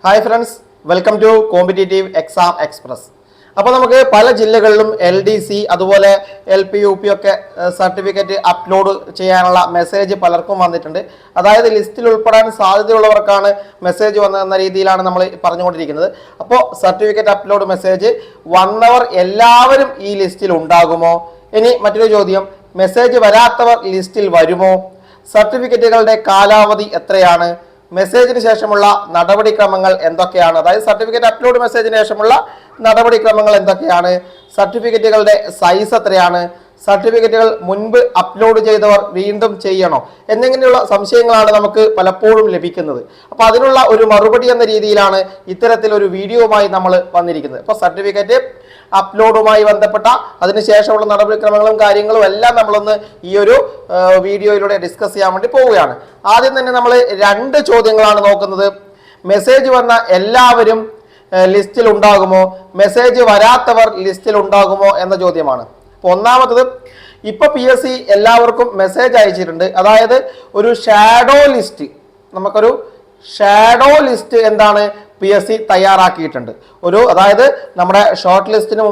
Hi friends, welcome to competitive exam express. അപ്പോൾ നമുക്ക് പല ജില്ലകളിലും LDC അതുപോലെ LP UP ഒക്കെ സർട്ടിഫിക്കറ്റ് അപ്ലോഡ് ചെയ്യാനുള്ള മെസ്സേജ് പലർക്കും വന്നിട്ടുണ്ട്. അതായത് ലിസ്റ്റിൽ ഉൾപ്പെടാൻ സാധ്യതയുള്ളവർക്കാണ് മെസ്സേജ് വന്നതെന്ന രീതിയിലാണ് നമ്മൾ പറഞ്ഞുകൊണ്ടിരിക്കുന്നത്. അപ്പോൾ സർട്ടിഫിക്കറ്റ് അപ്ലോഡ് മെസ്സേജ് വന്നവർ എല്ലാവരും ഈ ലിസ്റ്റിൽ ഉണ്ടാകുമോ? ഇനി മറ്റൊരു ചോദ്യം, മെസ്സേജ് വരാത്തവർ ലിസ്റ്റിൽ വരുമോ? സർട്ടിഫിക്കറ്റുകളുടെ കാലാവധി എത്രയാണ്? മെസ്സേജിന് ശേഷമുള്ള നടപടിക്രമങ്ങൾ എന്തൊക്കെയാണ്? അതായത് സർട്ടിഫിക്കറ്റ് അപ്ലോഡ് മെസ്സേജിന് ശേഷമുള്ള നടപടിക്രമങ്ങൾ എന്തൊക്കെയാണ്? സർട്ടിഫിക്കറ്റുകളുടെ സൈസ് എത്രയാണ്? സർട്ടിഫിക്കറ്റുകൾ മുൻപ് അപ്ലോഡ് ചെയ്തവർ വീണ്ടും ചെയ്യണോ? എന്നിങ്ങനെയുള്ള സംശയങ്ങളാണ് നമുക്ക് പലപ്പോഴും ലഭിക്കുന്നത്. അപ്പോൾ അതിനുള്ള ഒരു മറുപടി എന്ന രീതിയിലാണ് ഇത്തരത്തിലൊരു വീഡിയോയുമായി നമ്മൾ വന്നിരിക്കുന്നത്. അപ്പോൾ സർട്ടിഫിക്കറ്റ് അപ്ലോഡുമായി ബന്ധപ്പെട്ട അതിനുശേഷമുള്ള നടപടിക്രമങ്ങളും കാര്യങ്ങളും എല്ലാം നമ്മളൊന്ന് ഈ ഒരു വീഡിയോയിലൂടെ ഡിസ്കസ് ചെയ്യാൻ വേണ്ടി പോവുകയാണ്. ആദ്യം തന്നെ നമ്മൾ രണ്ട് ചോദ്യങ്ങളാണ് നോക്കുന്നത്. മെസ്സേജ് വന്ന എല്ലാവരും ലിസ്റ്റിൽ ഉണ്ടാകുമോ? മെസ്സേജ് വരാത്തവർ ലിസ്റ്റിൽ ഉണ്ടാകുമോ എന്ന ചോദ്യമാണ്. അപ്പോൾ ഒന്നാമത്തത്, ഇപ്പൊ PSC എല്ലാവർക്കും മെസ്സേജ് അയച്ചിട്ടുണ്ട്. അതായത് ഒരു ഷാഡോ ലിസ്റ്റ്, നമുക്കൊരു ഷാഡോ ലിസ്റ്റ് എന്താണ് PSC തയ്യാറാക്കിയിട്ടുണ്ട്. അതായത് നമ്മുടെ ഷോർട്ട് ലിസ്റ്റിന്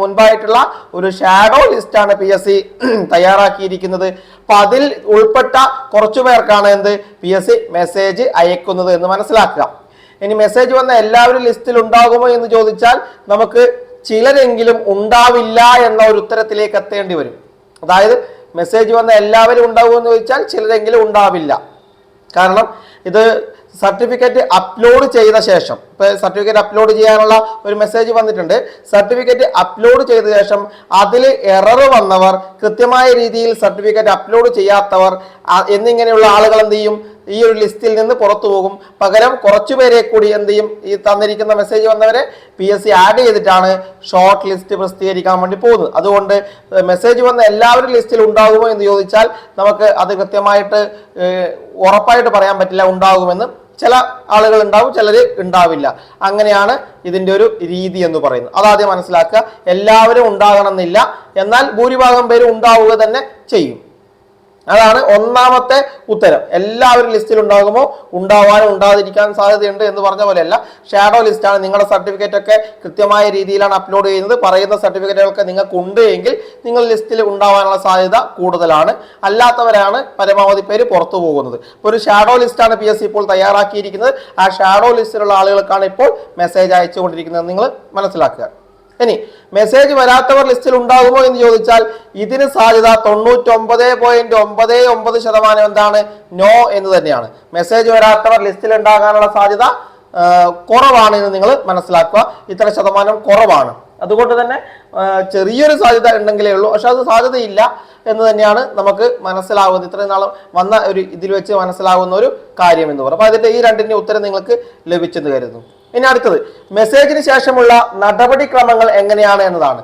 മുൻപായിട്ടുള്ള ഒരു ഷാഡോ ലിസ്റ്റാണ് PSC തയ്യാറാക്കിയിരിക്കുന്നത്. അപ്പൊ അതിൽ ഉൾപ്പെട്ട കുറച്ചു പേർക്കാണ് PSC മെസ്സേജ് അയക്കുന്നത് എന്ന് മനസ്സിലാക്കുക. ഇനി മെസ്സേജ് വന്ന എല്ലാവരും ലിസ്റ്റിൽ ഉണ്ടാകുമോ എന്ന് ചോദിച്ചാൽ നമുക്ക് ചിലരെങ്കിലും ഉണ്ടാവില്ല എന്ന ഒരു ഉത്തരത്തിലേക്ക് എത്തേണ്ടി വരും. അതായത് മെസ്സേജ് വന്ന എല്ലാവരും ഉണ്ടാകുമോ എന്ന് ചോദിച്ചാൽ ചിലരെങ്കിലും ഉണ്ടാവില്ല. കാരണം ഇത് സർട്ടിഫിക്കറ്റ് അപ്ലോഡ് ചെയ്ത ശേഷം, ഇപ്പൊ സർട്ടിഫിക്കറ്റ് അപ്ലോഡ് ചെയ്യാനുള്ള ഒരു മെസ്സേജ് വന്നിട്ടുണ്ട്. സർട്ടിഫിക്കറ്റ് അപ്ലോഡ് ചെയ്ത ശേഷം അതിൽ എറർ വന്നവർ, കൃത്യമായ രീതിയിൽ സർട്ടിഫിക്കറ്റ് അപ്ലോഡ് ചെയ്യാത്തവർ എന്നിങ്ങനെയുള്ള ആളുകൾ എന്ത് ചെയ്യും? ഈ ഒരു ലിസ്റ്റിൽ നിന്ന് പുറത്തു പോകും. പകരം കുറച്ചുപേരെ കൂടി എന്ത് ചെയ്യും? ഈ തന്നിരിക്കുന്ന മെസ്സേജ് വന്നവരെ PSC ആഡ് ചെയ്തിട്ടാണ് ഷോർട്ട് ലിസ്റ്റ് പ്രസിദ്ധീകരിക്കാൻ വേണ്ടി പോകുന്നത്. അതുകൊണ്ട് മെസ്സേജ് വന്ന എല്ലാവരും ലിസ്റ്റിൽ ഉണ്ടാകുമോ എന്ന് ചോദിച്ചാൽ നമുക്ക് അത് കൃത്യമായിട്ട് ഉറപ്പായിട്ട് പറയാൻ പറ്റില്ല. ഉണ്ടാകുമെന്ന് ചില ആളുകൾ ഉണ്ടാവും, ചിലർ ഉണ്ടാവില്ല. അങ്ങനെയാണ് ഇതിന്റെ ഒരു രീതി എന്ന് പറയുന്നത്. അതാദ്യം മനസ്സിലാക്കുക. എല്ലാവരും ഉണ്ടാകണമെന്നില്ല, എന്നാൽ ഭൂരിഭാഗം പേരും ഉണ്ടാവുക തന്നെ ചെയ്യും. അതാണ് ഒന്നാമത്തെ ഉത്തരം. എല്ലാവരും ലിസ്റ്റിൽ ഉണ്ടാകുമോ? ഉണ്ടാവാനും ഉണ്ടാതിരിക്കാൻ സാധ്യതയുണ്ട് എന്ന് പറഞ്ഞ പോലെയല്ല. ഷാഡോ ലിസ്റ്റാണ്. നിങ്ങളുടെ സർട്ടിഫിക്കറ്റ് ഒക്കെ കൃത്യമായ രീതിയിലാണ് അപ്ലോഡ് ചെയ്യുന്നത്. പറയുന്ന സർട്ടിഫിക്കറ്റുകളൊക്കെ നിങ്ങൾക്ക് ഉണ്ട് എങ്കിൽ നിങ്ങൾ ലിസ്റ്റിൽ ഉണ്ടാവാനുള്ള സാധ്യത കൂടുതലാണ്. അല്ലാത്തവരാണ് പരമാവധി പേര് പുറത്തു പോകുന്നത്. ഇപ്പോൾ ഒരു ഷാഡോ ലിസ്റ്റാണ് PSC ഇപ്പോൾ തയ്യാറാക്കിയിരിക്കുന്നത്. ആ ഷാഡോ ലിസ്റ്റിലുള്ള ആളുകൾക്കാണ് ഇപ്പോൾ മെസ്സേജ് അയച്ചുകൊണ്ടിരിക്കുന്നത്. നിങ്ങൾ മനസ്സിലാക്കുക. ഇനി മെസ്സേജ് വരാത്തവർ ലിസ്റ്റിൽ ഉണ്ടാകുമോ എന്ന് ചോദിച്ചാൽ ഇതിന് സാധ്യത 99.99% എന്താണ്? നോ എന്ന് തന്നെയാണ്. മെസ്സേജ് വരാത്തവർ ലിസ്റ്റിൽ ഉണ്ടാകാനുള്ള സാധ്യത കുറവാണ് എന്ന് നിങ്ങൾ മനസ്സിലാക്കുക. ഇത്ര ശതമാനം കുറവാണ്. അതുകൊണ്ട് തന്നെ ചെറിയൊരു സാധ്യത ഉണ്ടെങ്കിലേ ഉള്ളൂ. പക്ഷെ അത് സാധ്യതയില്ല എന്ന് തന്നെയാണ് നമുക്ക് മനസ്സിലാവുന്നത്. ഇത്രയും നാളും വന്ന ഒരു ഇതിൽ വെച്ച് മനസ്സിലാവുന്ന ഒരു കാര്യം എന്ന് പറയും. അപ്പൊ അതിന്റെ ഈ രണ്ടിന്റെ ഉത്തരം നിങ്ങൾക്ക് ലഭിച്ചെന്ന് കരുതുന്നു. ഇനി അടുത്തത്, മെസ്സേജിന് ശേഷമുള്ള നടപടിക്രമങ്ങൾ എങ്ങനെയാണ് എന്നതാണ്.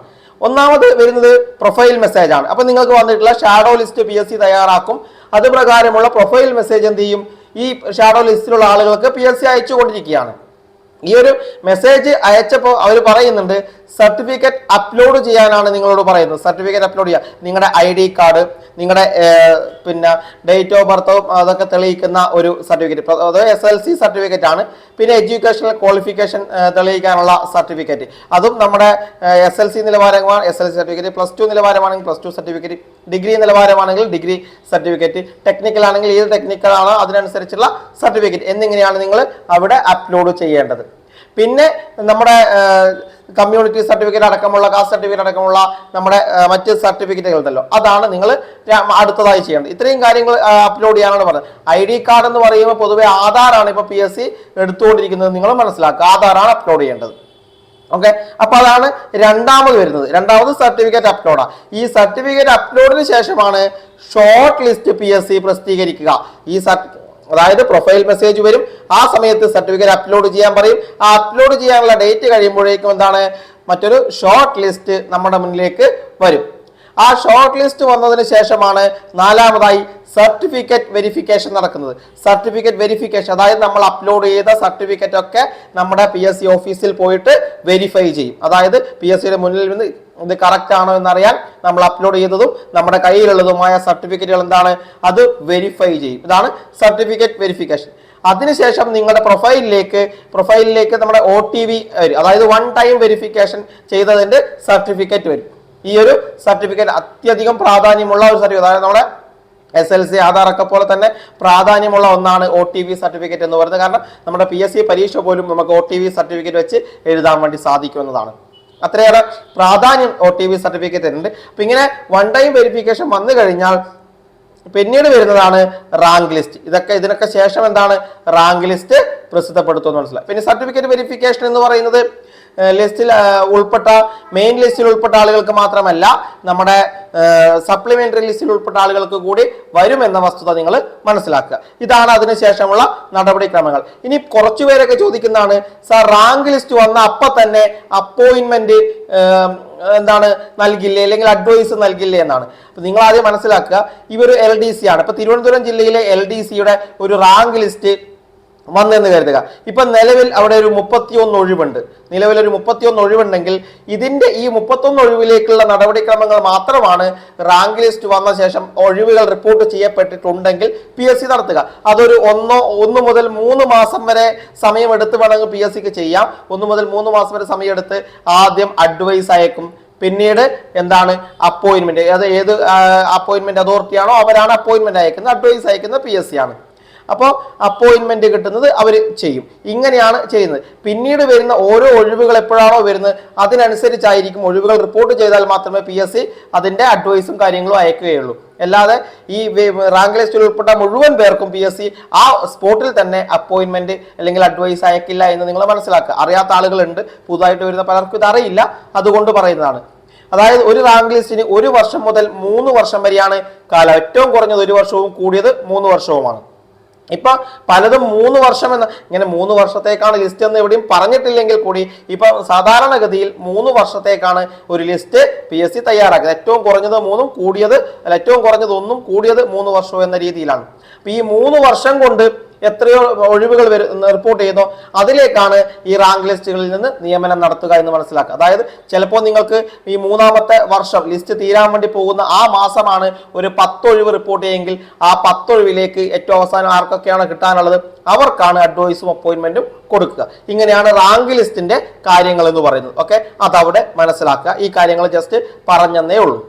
ഒന്നാമത് വരുന്നത് പ്രൊഫൈൽ മെസ്സേജ് ആണ്. അപ്പൊ നിങ്ങൾക്ക് വന്നിട്ടുള്ള ഷാഡോ ലിസ്റ്റ് PSC തയ്യാറാക്കും. അത് പ്രകാരമുള്ള പ്രൊഫൈൽ മെസ്സേജ് എന്ത് ചെയ്യും? ഈ ഷാഡോ ലിസ്റ്റിലുള്ള ആളുകൾക്ക് PSC അയച്ചുകൊണ്ടിരിക്കുകയാണ്. ഈ ഒരു മെസ്സേജ് അയച്ചപ്പോൾ അവർ പറയുന്നുണ്ട് സർട്ടിഫിക്കറ്റ് അപ്ലോഡ് ചെയ്യാനാണ് നിങ്ങളോട് പറയുന്നത്. സർട്ടിഫിക്കറ്റ് അപ്ലോഡ് ചെയ്യുക, നിങ്ങളുടെ ID കാർഡ്, നിങ്ങളുടെ പിന്നെ ഡേറ്റ് ഓഫ് ബർത്തും അതൊക്കെ തെളിയിക്കുന്ന ഒരു സർട്ടിഫിക്കറ്റ്, അത് SLC സർട്ടിഫിക്കറ്റ് ആണ്. പിന്നെ എഡ്യൂക്കേഷണൽ ക്വാളിഫിക്കേഷൻ തെളിയിക്കാനുള്ള സർട്ടിഫിക്കറ്റ്, അതും നമ്മുടെ SLC നിലവാരമാണ് SLC സർട്ടിഫിക്കറ്റ്, +2 നിലവാരമാണെങ്കിൽ +2 സർട്ടിഫിക്കറ്റ്, ഡിഗ്രി നിലവാരമാണെങ്കിൽ ഡിഗ്രി സർട്ടിഫിക്കറ്റ്, ടെക്നിക്കൽ ആണെങ്കിൽ ഏത് ടെക്നിക്കൽ ആണോ അതിനനുസരിച്ചുള്ള സർട്ടിഫിക്കറ്റ് എന്നിങ്ങനെയാണ് നിങ്ങൾ അവിടെ അപ്ലോഡ് ചെയ്യേണ്ടത്. പിന്നെ നമ്മുടെ കമ്മ്യൂണിറ്റി സർട്ടിഫിക്കറ്റ് അടക്കമുള്ള, കാസ്റ്റ് സർട്ടിഫിക്കറ്റ് അടക്കമുള്ള നമ്മുടെ മറ്റ് സർട്ടിഫിക്കറ്റുകൾ ഉണ്ടല്ലോ, അതാണ് നിങ്ങൾ അടുത്തതായി ചെയ്യേണ്ടത്. ഇത്രയും കാര്യങ്ങൾ അപ്ലോഡ് ചെയ്യാനാണ് പറഞ്ഞത്. ID കാർഡ് എന്ന് പറയുമ്പോൾ പൊതുവെ ആധാറാണ് ഇപ്പോൾ PSC എടുത്തുകൊണ്ടിരിക്കുന്നത്. നിങ്ങൾ മനസ്സിലാക്കുക, ആധാറാണ് അപ്ലോഡ് ചെയ്യേണ്ടത്. ഓക്കെ, അപ്പൊ അതാണ് രണ്ടാമത് വരുന്നത്. രണ്ടാമത് സർട്ടിഫിക്കറ്റ് അപ്ലോഡാണ്. ഈ സർട്ടിഫിക്കറ്റ് അപ്ലോഡിന് ശേഷമാണ് ഷോർട്ട് ലിസ്റ്റ് PSC പ്രസിദ്ധീകരിക്കുക. അതായത് പ്രൊഫൈൽ മെസ്സേജ് വരും. ആ സമയത്ത് സർട്ടിഫിക്കറ്റ് അപ്ലോഡ് ചെയ്യാൻ പറയും. ആ അപ്ലോഡ് ചെയ്യാനുള്ള ഡേറ്റ് കഴിയുമ്പോഴേക്കും എന്താണ്? മറ്റൊരു ഷോർട്ട് ലിസ്റ്റ് നമ്മുടെ മുന്നിലേക്ക് വരും. ആ ഷോർട്ട് ലിസ്റ്റ് വന്നതിന് ശേഷമാണ് നാലാമതായി സർട്ടിഫിക്കറ്റ് വെരിഫിക്കേഷൻ നടക്കുന്നത്. സർട്ടിഫിക്കറ്റ് വെരിഫിക്കേഷൻ, അതായത് നമ്മൾ അപ്ലോഡ് ചെയ്ത സർട്ടിഫിക്കറ്റ് ഒക്കെ നമ്മുടെ PSC ഓഫീസിൽ പോയിട്ട് വെരിഫൈ ചെയ്യും. അതായത് PSCയുടെ മുന്നിൽ നിന്ന് ഇത് കറക്റ്റ് ആണോ എന്നറിയാൻ നമ്മൾ അപ്ലോഡ് ചെയ്തതും നമ്മുടെ കയ്യിലുള്ളതുമായ സർട്ടിഫിക്കറ്റുകൾ എന്താണ്? അത് വെരിഫൈ ചെയ്യും. ഇതാണ് സർട്ടിഫിക്കറ്റ് വെരിഫിക്കേഷൻ. അതിനുശേഷം നിങ്ങളുടെ പ്രൊഫൈലിലേക്ക് നമ്മുടെ OTV വരും, അതായത് 1 ടൈം വെരിഫിക്കേഷൻ ചെയ്തതിന്റെ സർട്ടിഫിക്കറ്റ് വരും. ഈ ഒരു സർട്ടിഫിക്കറ്റ് അത്യധികം പ്രാധാന്യമുള്ള ഒരു സർട്ടിഫിക്കറ്റ്, അതായത് നമ്മുടെ SLC ആധാർ ഒക്കെ പോലെ തന്നെ പ്രാധാന്യമുള്ള ഒന്നാണ് OTV സർട്ടിഫിക്കറ്റ് എന്ന് പറയുന്നത്. കാരണം നമ്മുടെ PSC പരീക്ഷ പോലും നമുക്ക് OTV സർട്ടിഫിക്കറ്റ് വെച്ച് എഴുതാൻ വേണ്ടി സാധിക്കുമെന്നതാണ്. അത്രയേറെ പ്രാധാന്യം OTV സർട്ടിഫിക്കറ്റ് ഉണ്ട്. അപ്പൊ ഇങ്ങനെ 1 ടൈം വെരിഫിക്കേഷൻ വന്നു കഴിഞ്ഞാൽ പിന്നീട് വരുന്നതാണ് റാങ്ക് ലിസ്റ്റ്. ഇതിനൊക്കെ ശേഷം എന്താണ് റാങ്ക് ലിസ്റ്റ് പ്രസിദ്ധപ്പെടുത്തുമെന്ന് മനസ്സിലായി. പിന്നെ സർട്ടിഫിക്കറ്റ് വെരിഫിക്കേഷൻ എന്ന് പറയുന്നത് ലിസ്റ്റിൽ ഉൾപ്പെട്ട മെയിൻ ലിസ്റ്റിൽ ഉൾപ്പെട്ട ആളുകൾക്ക് മാത്രമല്ല, നമ്മുടെ സപ്ലിമെന്ററി ലിസ്റ്റിൽ ഉൾപ്പെട്ട ആളുകൾക്ക് കൂടി വരുമെന്ന വസ്തുത നിങ്ങൾ മനസ്സിലാക്കുക. ഇതാണ് അതിനുശേഷമുള്ള നടപടിക്രമങ്ങൾ. ഇനി കുറച്ചുപേരൊക്കെ ചോദിക്കുന്നതാണ്, സാർ റാങ്ക് ലിസ്റ്റ് വന്ന അപ്പം തന്നെ അപ്പോയിന്റ്മെന്റ് നൽകില്ലേ, അല്ലെങ്കിൽ അഡ്വൈസ് നൽകില്ലേ എന്നാണ്. അപ്പൊ നിങ്ങൾ ആദ്യം മനസ്സിലാക്കുക, ഇവർ LDC ആണ്. ഇപ്പൊ തിരുവനന്തപുരം ജില്ലയിലെ LDCയുടെ ഒരു റാങ്ക് ലിസ്റ്റ് വന്നെന്ന് കരുതുക. ഇപ്പൊ നിലവിൽ അവിടെ ഒരു 31 ഒഴിവുണ്ട്. നിലവിലൊരു 31 ഒഴിവുണ്ടെങ്കിൽ ഇതിന്റെ ഈ 31 ഒഴിവിലേക്കുള്ള നടപടിക്രമങ്ങൾ മാത്രമാണ് റാങ്ക് ലിസ്റ്റ് വന്ന ശേഷം ഒഴിവുകൾ റിപ്പോർട്ട് ചെയ്യപ്പെട്ടിട്ടുണ്ടെങ്കിൽ PSC നടത്തുക. അതൊരു 1 മുതൽ 3 മാസം വരെ സമയമെടുത്ത് വേണമെങ്കിൽ PSCക്ക് ചെയ്യാം. 1 മുതൽ 3 മാസം വരെ സമയമെടുത്ത് ആദ്യം അഡ്വൈസ് അയക്കും. പിന്നീട് അപ്പോയിന്റ്മെന്റ്, അത് ഏത് അപ്പോയിന്റ്മെന്റ് അതോറിറ്റിയാണോ അവരാണ് അപ്പോയിന്റ്മെന്റ് അയക്കുന്നത്, അഡ്വൈസ് അയക്കുന്നത് PSC ആണ്. അപ്പോൾ അപ്പോയിന്റ്മെന്റ് കിട്ടുന്നത് അവർ ചെയ്യും. ഇങ്ങനെയാണ് ചെയ്യുന്നത്. പിന്നീട് വരുന്ന ഓരോ ഒഴിവുകൾ എപ്പോഴാണോ വരുന്നത് അതിനനുസരിച്ചായിരിക്കും ഒഴിവുകൾ റിപ്പോർട്ട് ചെയ്താൽ മാത്രമേ PSC അതിന്റെ അഡ്വൈസും കാര്യങ്ങളും അയക്കുകയുള്ളൂ. അല്ലാതെ ഈ റാങ്ക് ലിസ്റ്റിൽ ഉൾപ്പെട്ട മുഴുവൻ പേർക്കും PSC ആ സ്പോട്ടിൽ തന്നെ അപ്പോയിന്റ്മെന്റ് അല്ലെങ്കിൽ അഡ്വൈസ് അയക്കില്ല എന്ന് നിങ്ങൾ മനസ്സിലാക്കുക. അറിയാത്ത ആളുകളുണ്ട്, പുതുതായിട്ട് വരുന്ന പലർക്കും ഇത് അറിയില്ല, അതുകൊണ്ട് പറയുന്നതാണ്. അതായത് ഒരു റാങ്ക് ലിസ്റ്റിന് 1 വർഷം മുതൽ 3 വർഷം വരെയാണ് കാലം. ഏറ്റവും കുറഞ്ഞത് 1 വർഷവും കൂടിയത് 3 വർഷവുമാണ്. ഇപ്പൊ പലതും 3 വർഷം ഇങ്ങനെ 3 വർഷത്തേക്കാണ് ലിസ്റ്റ് എന്ന് എവിടെയും പറഞ്ഞിട്ടില്ലെങ്കിൽ കൂടി ഇപ്പൊ സാധാരണഗതിയിൽ 3 വർഷത്തേക്കാണ് ഒരു ലിസ്റ്റ് PSC തയ്യാറാക്കുന്നത്. ഏറ്റവും കുറഞ്ഞത് 3ഉം ഏറ്റവും കുറഞ്ഞത് 1ഉം കൂടിയത് 3 വർഷവും എന്ന രീതിയിലാണ്. അപ്പൊ ഈ 3 വർഷം കൊണ്ട് എത്രയോ ഒഴിവുകൾ റിപ്പോർട്ട് ചെയ്യുന്നോ അതിലേക്കാണ് ഈ റാങ്ക് ലിസ്റ്റുകളിൽ നിന്ന് നിയമനം നടത്തുക എന്ന് മനസ്സിലാക്കുക. അതായത് ചിലപ്പോൾ നിങ്ങൾക്ക് ഈ 3ാമത്തെ വർഷം ലിസ്റ്റ് തീരാൻ വേണ്ടി പോകുന്ന ആ മാസമാണ് ഒരു 10 ഒഴിവ് റിപ്പോർട്ട് ചെയ്യുമെങ്കിൽ ആ 10 ഒഴിവിലേക്ക് ഏറ്റവും അവസാനം ആർക്കൊക്കെയാണ് കിട്ടാനുള്ളത് അവർക്കാണ് അഡ്വൈസും അപ്പോയിന്റ്മെന്റും കൊടുക്കുക. ഇങ്ങനെയാണ് റാങ്ക് ലിസ്റ്റിന്റെ കാര്യങ്ങൾ എന്ന് പറയുന്നത്. ഓക്കെ, അതവിടെ മനസ്സിലാക്കുക. ഈ കാര്യങ്ങൾ ജസ്റ്റ് പറഞ്ഞെന്നേ ഉള്ളൂ.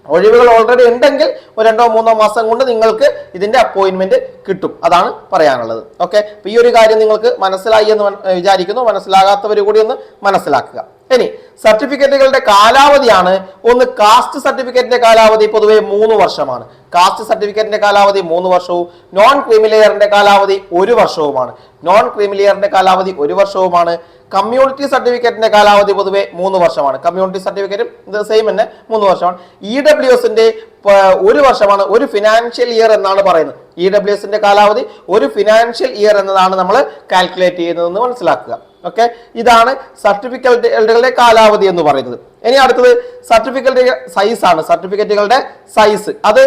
ഒഴിവുകൾ ഓൾറെഡി ഉണ്ടെങ്കിൽ 2-3 മാസം കൊണ്ട് നിങ്ങൾക്ക് ഇതിന്റെ അപ്പോയിന്റ്മെന്റ് കിട്ടും. അതാണ് പറയാനുള്ളത്. ഓക്കെ, അപ്പൊ ഈ ഒരു കാര്യം നിങ്ങൾക്ക് മനസ്സിലായി എന്ന് വിചാരിക്കുന്നു. മനസ്സിലാകാത്തവർ കൂടി ഒന്ന് മനസ്സിലാക്കുക. ഇനി സർട്ടിഫിക്കറ്റുകളുടെ കാലാവധിയാണ്. ഒന്ന് കാസ്റ്റ് സർട്ടിഫിക്കറ്റിന്റെ കാലാവധി പൊതുവെ 3 വർഷമാണ്. കാസ്റ്റ് സർട്ടിഫിക്കറ്റിന്റെ കാലാവധി 3 വർഷവും നോൺ ക്രീമിലെയറിന്റെ കാലാവധി 1 വർഷവുമാണ്. ഒരു വർഷവുമാണ്. കമ്മ്യൂണിറ്റി സർട്ടിഫിക്കറ്റിന്റെ കാലാവധി പൊതുവെ 3 വർഷമാണ്. കമ്മ്യൂണിറ്റി സർട്ടിഫിക്കറ്റും ഇത് സെയിം തന്നെ 3 വർഷമാണ്. EWSന്റെ 1 വർഷമാണ്. ഒരു ഫിനാൻഷ്യൽ ഇയർ എന്നാണ് പറയുന്നത്. EWSന്റെ കാലാവധി ഒരു ഫിനാൻഷ്യൽ ഇയർ എന്നതാണ് നമ്മൾ കാൽക്കുലേറ്റ് ചെയ്യുന്നതെന്ന് മനസ്സിലാക്കുക. ഓക്കെ, ഇതാണ് സർട്ടിഫിക്കറ്റുകളുടെ കാലാവധി എന്ന് പറയുന്നത്. ഇനി അടുത്തത് സർട്ടിഫിക്കറ്റ് സൈസ് ആണ്. സർട്ടിഫിക്കറ്റുകളുടെ സൈസ് അത്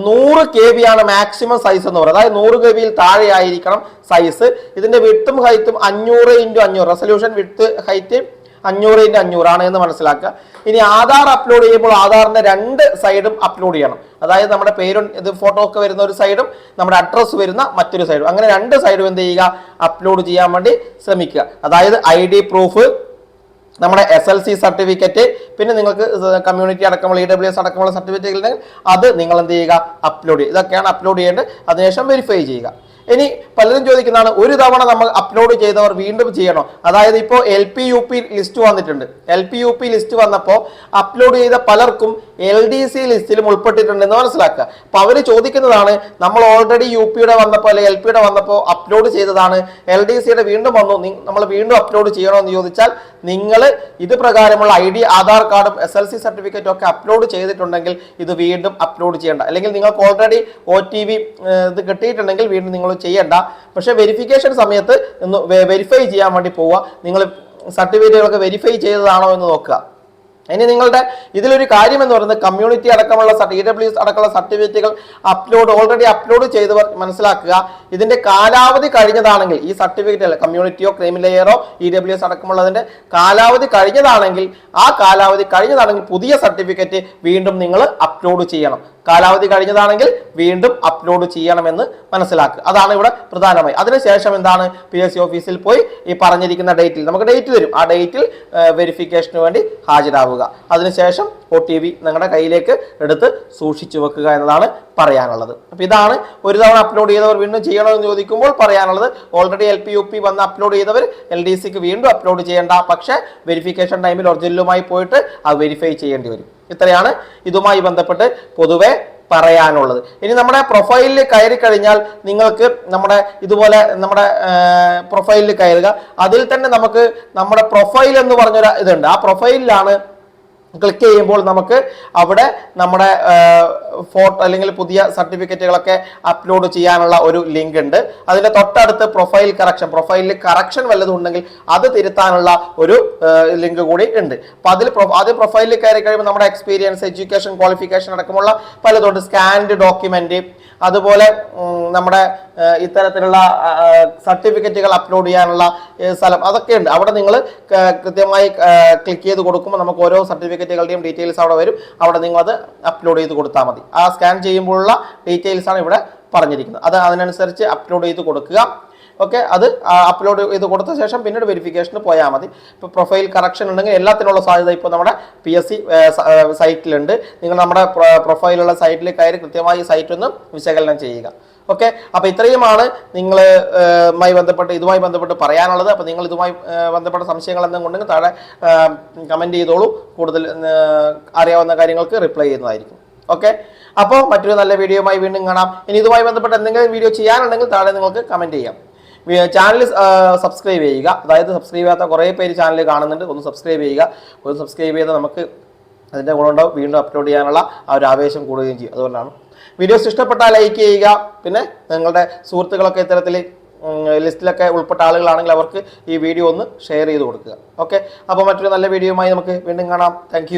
100 KB ആണ് മാക്സിമം സൈസ് എന്ന് പറയുന്നത്. അതായത് 100 KB താഴെ ആയിരിക്കണം സൈസ്. ഇതിന്റെ വിഡ്ത്തും ഹൈറ്റും 500x500, resolution width height 500x500 ആണ് എന്ന് മനസ്സിലാക്കുക. ഇനി ആധാർ അപ്ലോഡ് ചെയ്യുമ്പോൾ ആധാറിന്റെ 2 സൈഡും അപ്ലോഡ് ചെയ്യണം. അതായത് നമ്മുടെ പേരും ഇത് ഫോട്ടോ ഒക്കെ വരുന്ന ഒരു സൈഡും നമ്മുടെ അഡ്രസ്സ് വരുന്ന മറ്റൊരു സൈഡും, അങ്ങനെ 2 സൈഡും എന്ത് ചെയ്യുക, അപ്ലോഡ് ചെയ്യാൻ വേണ്ടി ശ്രമിക്കുക. അതായത് ID പ്രൂഫ്, നമ്മുടെ SLC സർട്ടിഫിക്കറ്റ്, പിന്നെ നിങ്ങൾക്ക് കമ്മ്യൂണിറ്റി അടക്കമുള്ള EWS അടക്കമുള്ള സർട്ടിഫിക്കറ്റ് ഉണ്ടെങ്കിൽ അത് നിങ്ങൾ എന്ത് ചെയ്യുക, അപ്ലോഡ് ചെയ്യുക. ഇതൊക്കെയാണ് അപ്ലോഡ് ചെയ്യേണ്ടത്. അതിനുശേഷം വെരിഫൈ ചെയ്യുക. ഇനി പലരും ചോദിക്കുന്നതാണ്, ഒരു തവണ നമ്മൾ അപ്ലോഡ് ചെയ്തവർ വീണ്ടും ചെയ്യണോ? അതായത് ഇപ്പോൾ LP-UP ലിസ്റ്റ് വന്നിട്ടുണ്ട്. LP-UP ലിസ്റ്റ് വന്നപ്പോൾ അപ്ലോഡ് ചെയ്ത പലർക്കും LDC ലിസ്റ്റിലും ഉൾപ്പെട്ടിട്ടുണ്ടെന്ന് മനസ്സിലാക്കുക. അപ്പൊ അവര് ചോദിക്കുന്നതാണ്, നമ്മൾ ഓൾറെഡി UPയുടെ വന്നപ്പോൾ അല്ലെങ്കിൽ LPയുടെ വന്നപ്പോൾ അപ്ലോഡ് ചെയ്തതാണ്, LDCയുടെ വീണ്ടും വന്നു, നമ്മൾ വീണ്ടും അപ്ലോഡ് ചെയ്യണോ എന്ന് ചോദിച്ചാൽ നിങ്ങൾ ഇത് പ്രകാരമുള്ള ID, ആധാർ കാർഡും SLC സർട്ടിഫിക്കറ്റും ഒക്കെ അപ്ലോഡ് ചെയ്തിട്ടുണ്ടെങ്കിൽ ഇത് വീണ്ടും അപ്ലോഡ് ചെയ്യേണ്ട. അല്ലെങ്കിൽ നിങ്ങൾക്ക് ഓൾറെഡി OTV ഇത് കിട്ടിയിട്ടുണ്ടെങ്കിൽ വീണ്ടും നിങ്ങൾ ചെയ്യണ്ട. പക്ഷെ വെരിഫിക്കേഷൻ സമയത്ത് ഒന്ന് വെരിഫൈ ചെയ്യാൻ വേണ്ടി പോവുക. നിങ്ങൾ സർട്ടിഫിക്കറ്റുകളൊക്കെ വെരിഫൈ ചെയ്തതാണോ എന്ന് നോക്കുക. ഇനി നിങ്ങളുടെ ഇതിലൊരു കാര്യം എന്ന് പറയുന്നത് കമ്മ്യൂണിറ്റി അടക്കമുള്ള EWS അടക്കമുള്ള സർട്ടിഫിക്കറ്റുകൾ ഓൾറെഡി അപ്ലോഡ് ചെയ്തവർ മനസ്സിലാക്കുക, ഇതിന്റെ കാലാവധി കഴിഞ്ഞതാണെങ്കിൽ ഈ സർട്ടിഫിക്കറ്റ് കമ്മ്യൂണിറ്റിയോ ക്രീമിലെയറോ EWS അടക്കമുള്ളതിന്റെ കാലാവധി കഴിഞ്ഞതാണെങ്കിൽ പുതിയ സർട്ടിഫിക്കറ്റ് വീണ്ടും നിങ്ങൾ അപ്ലോഡ് ചെയ്യണം. കാലാവധി കഴിഞ്ഞതാണെങ്കിൽ വീണ്ടും അപ്ലോഡ് ചെയ്യണമെന്ന് മനസ്സിലാക്കുക. അതാണ് ഇവിടെ പ്രധാനമായി. അതിനുശേഷം എന്താണ്, PSC ഓഫീസിൽ പോയി ഈ പറഞ്ഞിരിക്കുന്ന ഡേറ്റിൽ നമുക്ക് ഡേറ്റ് തരും, ആ ഡേറ്റിൽ വെരിഫിക്കേഷന് വേണ്ടി ഹാജരാവുക. അതിനുശേഷം OTP നിങ്ങളുടെ കയ്യിലേക്ക് എടുത്ത് സൂക്ഷിച്ചു വെക്കുക എന്നതാണ് പറയാനുള്ളത്. അപ്പൊ ഇതാണ് ഒരു തവണ അപ്ലോഡ് ചെയ്തവർ വീണ്ടും ചെയ്യണമെന്ന് ചോദിക്കുമ്പോൾ പറയാനുള്ളത്. ഓൾറെഡി LP UP വന്ന് അപ്ലോഡ് ചെയ്തവർ LDCക്ക് വീണ്ടും അപ്ലോഡ് ചെയ്യേണ്ട, പക്ഷേ വെരിഫിക്കേഷൻ ടൈമിൽ ഒറിജിനലുമായി പോയിട്ട് അത് വെരിഫൈ ചെയ്യേണ്ടി വരും. ഇത്രയാണ് ഇതുമായി ബന്ധപ്പെട്ട് പൊതുവെ പറയാനുള്ളത്. ഇനി നമ്മുടെ പ്രൊഫൈലിൽ കയറി കഴിഞ്ഞാൽ നിങ്ങൾക്ക് ഇതുപോലെ നമ്മുടെ പ്രൊഫൈലിൽ കയറുക. അതിൽ തന്നെ നമുക്ക് നമ്മുടെ പ്രൊഫൈൽ എന്ന് പറഞ്ഞൊരു ഇതുണ്ട്. ആ പ്രൊഫൈലിലാണ് ക്ലിക്ക് ചെയ്യുമ്പോൾ നമുക്ക് അവിടെ നമ്മുടെ ഫോട്ടോ അല്ലെങ്കിൽ പുതിയ സർട്ടിഫിക്കറ്റുകളൊക്കെ അപ്ലോഡ് ചെയ്യാനുള്ള ഒരു ലിങ്ക് ഉണ്ട്. അതിന്റെ തൊട്ടടുത്ത് പ്രൊഫൈലിൽ കറക്ഷൻ വല്ലതും ഉണ്ടെങ്കിൽ അത് തിരുത്താനുള്ള ഒരു ലിങ്ക് കൂടി ഉണ്ട്. അപ്പൊ ആദ്യം പ്രൊഫൈലിൽ കയറി കഴിയുമ്പോൾ നമ്മുടെ എക്സ്പീരിയൻസ്, എഡ്യൂക്കേഷൻ, ക്വാളിഫിക്കേഷൻ അടക്കമുള്ള പലതുണ്ട്. സ്കാൻഡ് ഡോക്യുമെന്റ്, അതുപോലെ നമ്മുടെ ഇത്തരത്തിലുള്ള സർട്ടിഫിക്കറ്റുകൾ അപ്ലോഡ് ചെയ്യാനുള്ള സ്ഥലം, അതൊക്കെ ഉണ്ട്. അവിടെ നിങ്ങൾ കൃത്യമായി ക്ലിക്ക് ചെയ്ത് കൊടുക്കുമ്പോൾ നമുക്ക് ഓരോ സർട്ടിഫിക്കറ്റുകളുടെയും ഡീറ്റെയിൽസ് അവിടെ വരും. അവിടെ നിങ്ങളത് അപ്ലോഡ് ചെയ്ത് കൊടുത്താൽ മതി. ആ സ്കാൻ ചെയ്യുമ്പോഴുള്ള ഡീറ്റെയിൽസ് ആണ് ഇവിടെ പറഞ്ഞിരിക്കുന്നത്. അത് അതിനനുസരിച്ച് അപ്ലോഡ് ചെയ്ത് കൊടുക്കുക. ഓക്കെ, അത് അപ്ലോഡ് ചെയ്ത് കൊടുത്ത ശേഷം പിന്നീട് വെരിഫിക്കേഷന് പോയാൽ മതി. ഇപ്പോൾ പ്രൊഫൈൽ കറക്ഷൻ ഉണ്ടെങ്കിൽ എല്ലാത്തിനുള്ള സാധ്യത ഇപ്പോൾ നമ്മുടെ PSC സൈറ്റിലുണ്ട്. നിങ്ങൾ നമ്മുടെ പ്രൊഫൈലുള്ള സൈറ്റിൽ കയറി കൃത്യമായി സൈറ്റ് ഒന്ന് വിശകലനം ചെയ്യുക. ഓക്കെ, അപ്പോൾ ഇത്രയുമാണ് ഇതുമായി ബന്ധപ്പെട്ട് പറയാനുള്ളത്. അപ്പോൾ നിങ്ങൾ ഇതുമായി ബന്ധപ്പെട്ട സംശയങ്ങൾ എന്തെങ്കിലും ഉണ്ടെങ്കിൽ താഴെ കമൻറ്റ് ചെയ്തോളൂ. കൂടുതൽ അറിയാവുന്ന കാര്യങ്ങൾക്ക് റിപ്ലൈ ചെയ്യുന്നതായിരിക്കും. ഓക്കെ, അപ്പോൾ മറ്റൊരു നല്ല വീഡിയോയുമായി വീണ്ടും കാണാം. ഇനി ഇതുമായി ബന്ധപ്പെട്ട് എന്തെങ്കിലും വീഡിയോ ചെയ്യാനുണ്ടെങ്കിൽ താഴെ നിങ്ങൾക്ക് കമൻറ്റ് ചെയ്യാം. ചാനൽ സബ്സ്ക്രൈബ് ചെയ്യുക. അതായത് സബ്സ്ക്രൈബ് ചെയ്യാത്ത കുറേ പേര് ചാനൽ കാണുന്നുണ്ട്. ഒന്ന് സബ്സ്ക്രൈബ് ചെയ്യുക. ഒന്ന് സബ്സ്ക്രൈബ് ചെയ്താൽ നമുക്ക് അതിൻ്റെ ഗുണമുണ്ടാവും. വീണ്ടും അപ്ലോഡ് ചെയ്യാനുള്ള ആ ഒരു ആവേശം കൂടുകയും ചെയ്യും. അതുകൊണ്ടാണ് വീഡിയോസ് ഇഷ്ടപ്പെട്ടാൽ ലൈക്ക് ചെയ്യുക. പിന്നെ നിങ്ങളുടെ സുഹൃത്തുക്കളൊക്കെ ഇത്തരത്തിൽ ലിസ്റ്റിലൊക്കെ ഉൾപ്പെട്ട ആളുകളാണെങ്കിൽ അവർക്ക് ഈ വീഡിയോ ഒന്ന് ഷെയർ ചെയ്ത് കൊടുക്കുക. ഓക്കെ, അപ്പോൾ മറ്റൊരു നല്ല വീഡിയോയുമായി നമുക്ക് വീണ്ടും കാണാം. താങ്ക്